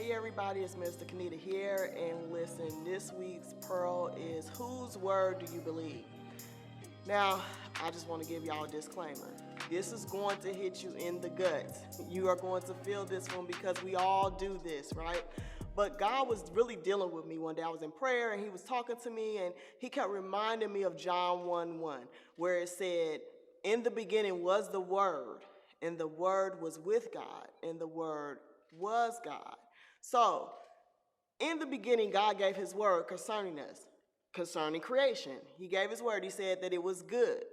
Hey everybody, it's Mr. Kanita here, and listen, this week's pearl is whose word do you believe? Now, I just want to give y'all a disclaimer. This is going to hit you in the gut. You are going to feel this one because we all do this, right? But God was really dealing with me one day. I was in prayer and he was talking to me and he kept reminding me of John 1:1, where it said, "In the beginning was the Word, and the Word was with God, and the Word was God." So, in the beginning, God gave his word concerning us, concerning creation. He gave his word. He said that it was good.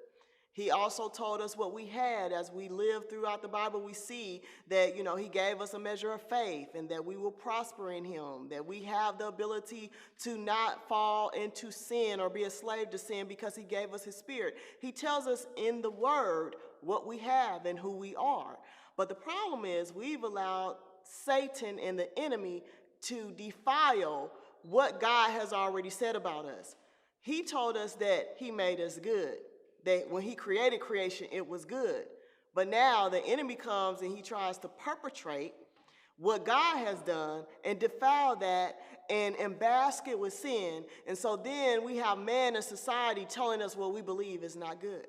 He also told us what we had. As we live throughout the Bible, we see that, he gave us a measure of faith and that we will prosper in him, that we have the ability to not fall into sin or be a slave to sin because he gave us his spirit. He tells us in the word what we have and who we are. But the problem is we've allowed Satan and the enemy to defile what God has already said about us. He told us that he made us good, that when he created creation, it was good. But now the enemy comes and he tries to perpetrate what God has done and defile that and bask it with sin. And so then we have man in society telling us what we believe is not good,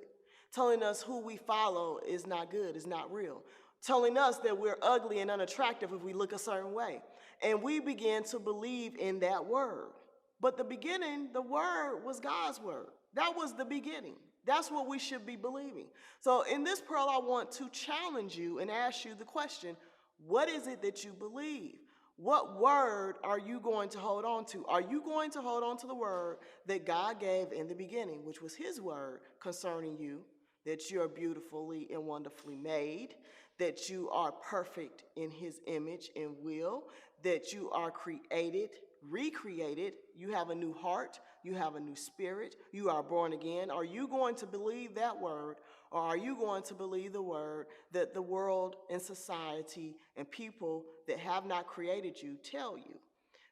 telling us who we follow is not good, is not real, telling us that we're ugly and unattractive if we look a certain way. And we begin to believe in that word. But the beginning, the word was God's word. That was the beginning. That's what we should be believing. So in this pearl, I want to challenge you and ask you the question, what is it that you believe? What word are you going to hold on to? Are you going to hold on to the word that God gave in the beginning, which was his word concerning you, that you are beautifully and wonderfully made, that you are perfect in his image and will, that you are created, recreated, you have a new heart, you have a new spirit, you are born again? Are you going to believe that word, or are you going to believe the word that the world and society and people that have not created you tell you?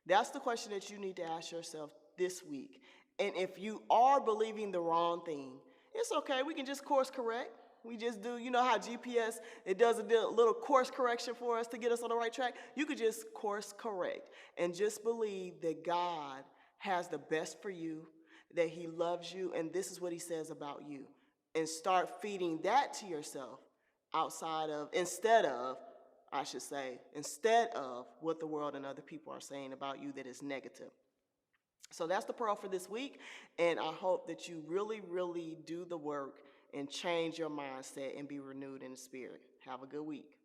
That's the question that you need to ask yourself this week. And if you are believing the wrong thing, it's okay. We can just course correct. We just do, you know how GPS, it does a little course correction for us to get us on the right track? You could just course correct and just believe that God has the best for you, that he loves you, and this is what he says about you. And start feeding that to yourself instead of what the world and other people are saying about you that is negative. So that's the pearl for this week, and I hope that you really, really do the work and change your mindset and be renewed in the spirit. Have a good week.